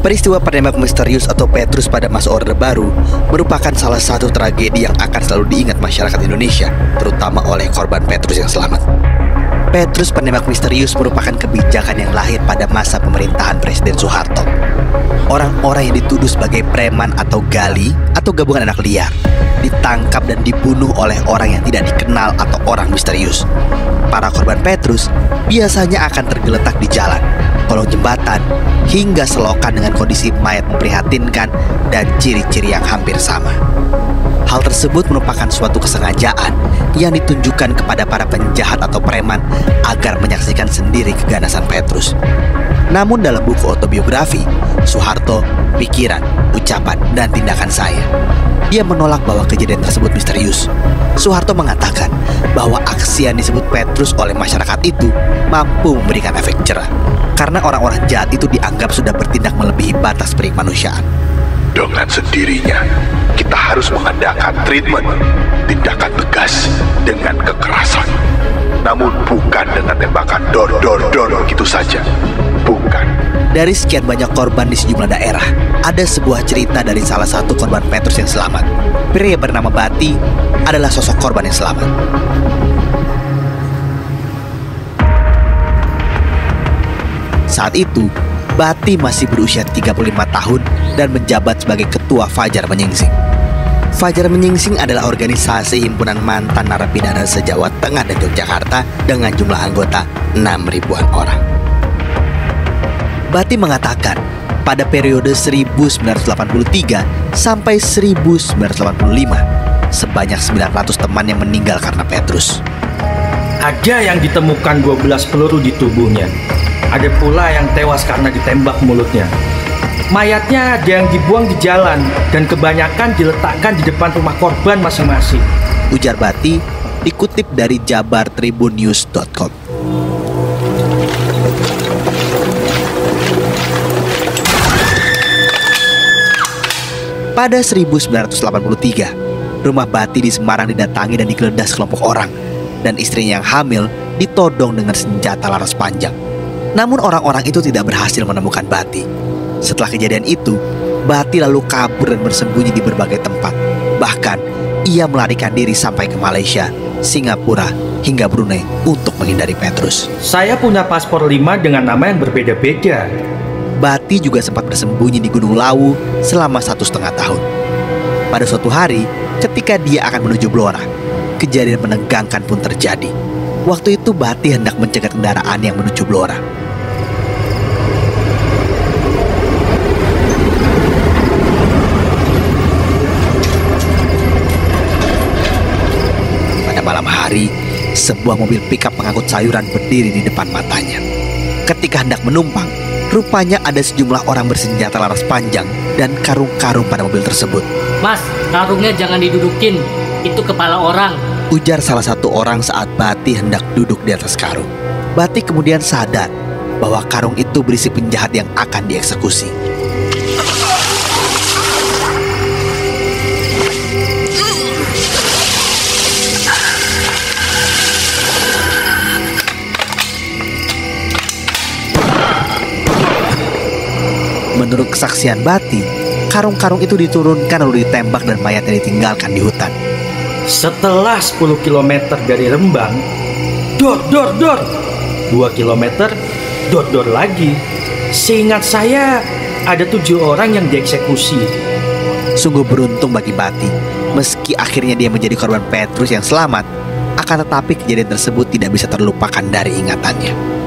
Peristiwa penembak misterius atau Petrus pada masa Orde Baru merupakan salah satu tragedi yang akan selalu diingat masyarakat Indonesia, terutama oleh korban Petrus yang selamat. Petrus penembak misterius merupakan kebijakan yang lahir pada masa pemerintahan Presiden Soeharto. Orang-orang yang dituduh sebagai preman atau gali atau gabungan anak liar ditangkap dan dibunuh oleh orang yang tidak dikenal atau orang misterius. Para korban Petrus biasanya akan tergeletak di jalan, kolong jembatan, hingga selokan dengan kondisi mayat memprihatinkan dan ciri-ciri yang hampir sama. Hal tersebut merupakan suatu kesengajaan yang ditunjukkan kepada para penjahat atau preman agar menyaksikan sendiri keganasan Petrus. Namun dalam buku autobiografi, Soeharto, Pikiran, Ucapan, dan Tindakan Saya, dia menolak bahwa kejadian tersebut misterius. Soeharto mengatakan bahwa aksi yang disebut Petrus oleh masyarakat itu mampu memberikan efek jerah, karena orang-orang jahat itu dianggap sudah bertindak melebihi batas perikmanusiaan. Dengan sendirinya, kita harus mengadakan treatment, tindakan tegas dengan kekerasan. Namun bukan dengan tembakan dor gitu saja. Bukan. Dari sekian banyak korban di sejumlah daerah, ada sebuah cerita dari salah satu korban Petrus yang selamat. Pria bernama Bati adalah sosok korban yang selamat. Saat itu, Bati masih berusia 35 tahun dan menjabat sebagai ketua Fajar Menyingsing. Fajar Menyingsing adalah organisasi himpunan mantan narapidana se-Jawa Tengah dan Yogyakarta dengan jumlah anggota 6.000-an orang. Bati mengatakan, pada periode 1983 sampai 1985, sebanyak 900 teman yang meninggal karena Petrus. Ada yang ditemukan 12 peluru di tubuhnya. Ada pula yang tewas karena ditembak mulutnya. Mayatnya ada yang dibuang di jalan dan kebanyakan diletakkan di depan rumah korban masing-masing, ujar Bati dikutip dari jabartribunnews.com. Pada 1983, rumah Bati di Semarang didatangi dan digeledah sekelompok orang, dan istrinya yang hamil ditodong dengan senjata laras panjang. Namun orang-orang itu tidak berhasil menemukan Bati. Setelah kejadian itu, Bati lalu kabur dan bersembunyi di berbagai tempat. Bahkan, ia melarikan diri sampai ke Malaysia, Singapura, hingga Brunei untuk menghindari Petrus. Saya punya paspor 5 dengan nama yang berbeda-beda. Bati juga sempat bersembunyi di Gunung Lawu selama 1,5 tahun. Pada suatu hari, ketika dia akan menuju Blora, kejadian menegangkan pun terjadi. Waktu itu Bati hendak mencegat kendaraan yang menuju Blora. Malam hari, sebuah mobil pickup pengangkut sayuran berdiri di depan matanya. Ketika hendak menumpang, rupanya ada sejumlah orang bersenjata laras panjang dan karung-karung pada mobil tersebut. Mas, karungnya jangan didudukin, itu kepala orang, ujar salah satu orang saat Bati hendak duduk di atas karung. Bati kemudian sadar bahwa karung itu berisi penjahat yang akan dieksekusi. Menurut kesaksian Bati, karung-karung itu diturunkan lalu ditembak dan mayatnya ditinggalkan di hutan. Setelah 10 km dari Rembang, dor. 2 km, dor lagi. Seingat saya, ada 7 orang yang dieksekusi. Sungguh beruntung bagi Bati. Meski akhirnya dia menjadi korban Petrus yang selamat, akan tetapi kejadian tersebut tidak bisa terlupakan dari ingatannya.